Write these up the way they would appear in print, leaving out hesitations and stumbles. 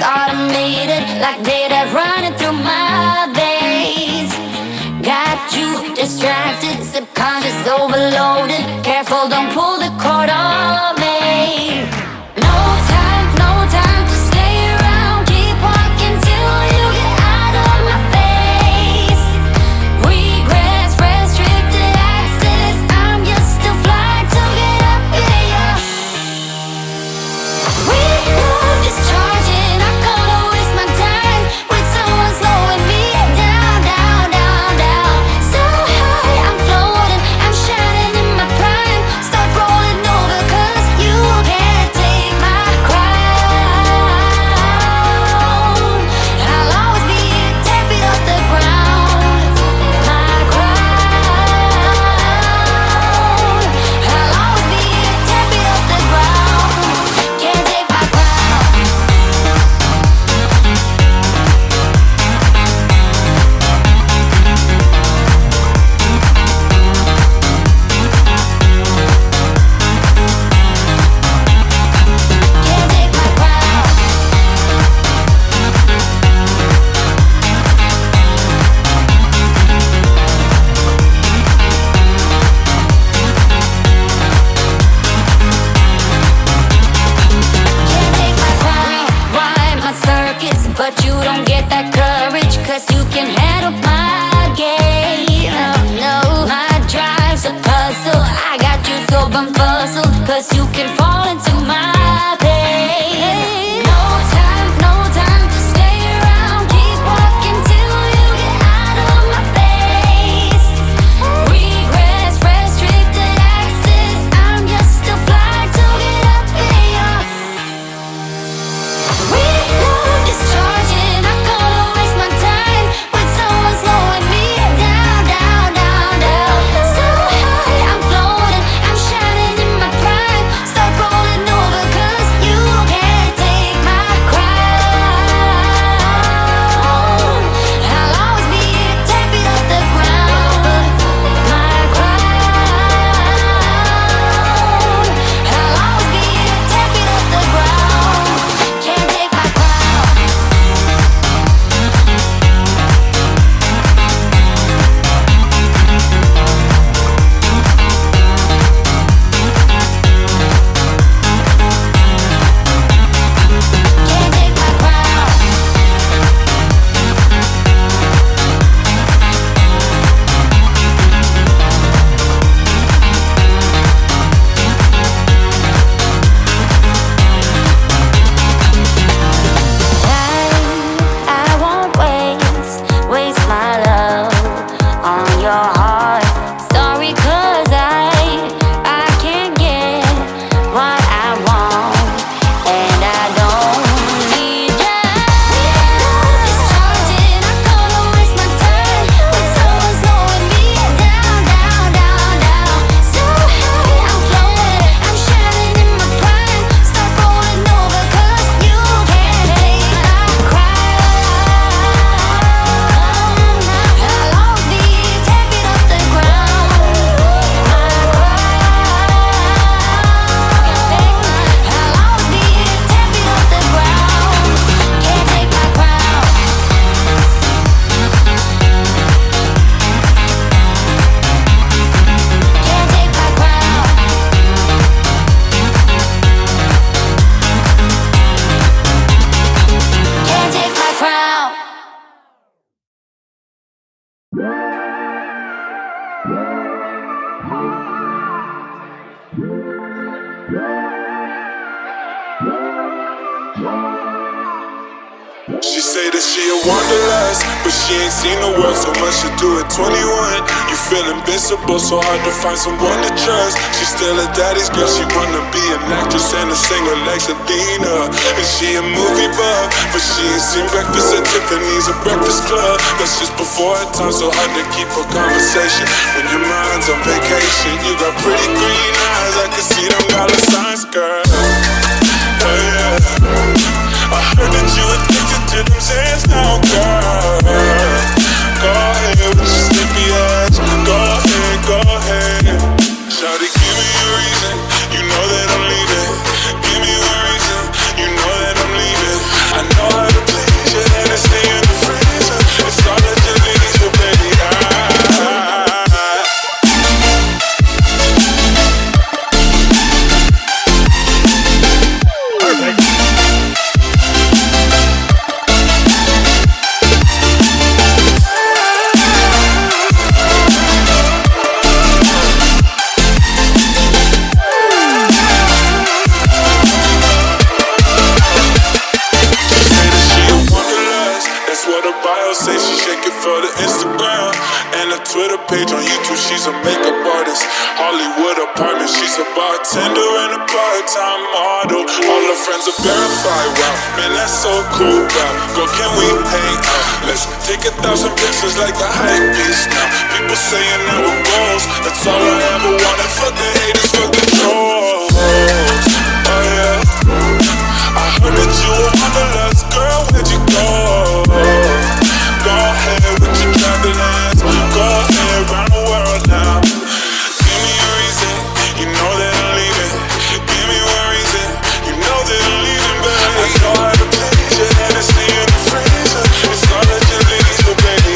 automated, like data running through my veins. Got you distracted, subconscious overloaded. Careful, don't pull the cord on me. No time to stay around. Keep walking till you get out of my face. Regrets, restricted access. I'm just a flight to get up in ya. We love discharging. I can't waste my time with someone slowing me down, down, down, down. So high, I'm floating. I'm shining in my prime. Start rolling over 'cause you can't take my crown. I'll always be 10 feet off the ground. My crown. I'll always be 10 feet off the ground. Can't take my crown. Can't take my crown. Can't take my crown. Rewind my circuits, but you don't get that courage, 'cause you can handle my game. No, my drive's a puzzle. I got you so bumfuzzled, 'cause you can fall into my pain. No time to stay around. Keep walking till you get out of my face. Regrets, restricted access. I'm just a flight to get up in ya. We love discharging. I can't waste my time with someone slowing me down, down, down, down. So high, I'm floating. I'm shining in my prime. Start rolling over 'cause you can't take my crown. I'll always be 10 feet off the ground. My crown. I'll always be 10 feet off the ground. Can't take my crown. Can't take my crown. I won't waste my love on your heart. Sorry 'cause I can't get what I want, and I don't need ya. Discharging, I can't waste my time with someone slowing me down, down, down, down. So high, I'm floating. I'm shining in my prime. Start rolling over 'cause you can't take my crown. I'll always be 10 feet off the ground. My crown. I'll always be 10 feet off the ground. Can't take my crown. Can't take my crown. Can't take my crown. She say that she a wanderlust, but she ain't seen the world so much to do at 21. You feel invincible, so hard to find someone to trust. She's still a daddy's girl, she wanna be an actress and a singer like Selena. And she a movie buff, but she ain't seen Breakfast at Tiffany's or Breakfast Club. That's just before her time, so hard to keep a conversation when your mind's on vacation. You got pretty green eyes, I can see them dollar signs, girl. Oh yeah, I heard that you addicted to them Zans now, girl. Go ahead with your sleepy ass. Go ahead. Shawty, give me a reason. You know that I'm leaving. Give me a reason. You know that I'm leaving. I know I make it for the Instagram and a Twitter page on YouTube. She's a makeup artist, Hollywood apartment. She's a bartender and a part-time model. All her friends are verified. Wow, man, that's so cool. Wow, girl, can we hang out? Let's take 1,000 pictures like the hype beast now. People saying that we're goals. That's all I ever wanted. Fuck the haters, fuck the trolls. Oh yeah, I heard that you were wanderlust. Girl, where'd you go? Go ahead with your travelings. Go ahead around the world now. Give me a reason, you know that I'm leaving. Give me one reason, you know that I'm leaving, baby. I know how to please you, Hennessy in the freezer. It's all that you leave, so baby,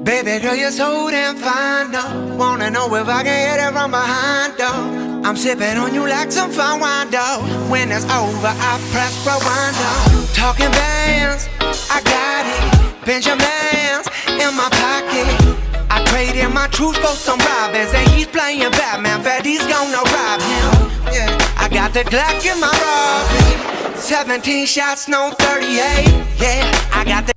Baby girl, you're so damn fine, though. Wanna know if I can hit it from behind, though. I'm sipping on you like some fine wine, though. When it's over, I press rewind, though. Talking bands, I got it. Benjamins in my pocket. I traded my truth for some robbers, and he's playing Batman. Bet he's gonna rob him. Yeah, I got the Glock in my Robin. 17 shots, no 38. Yeah, I got the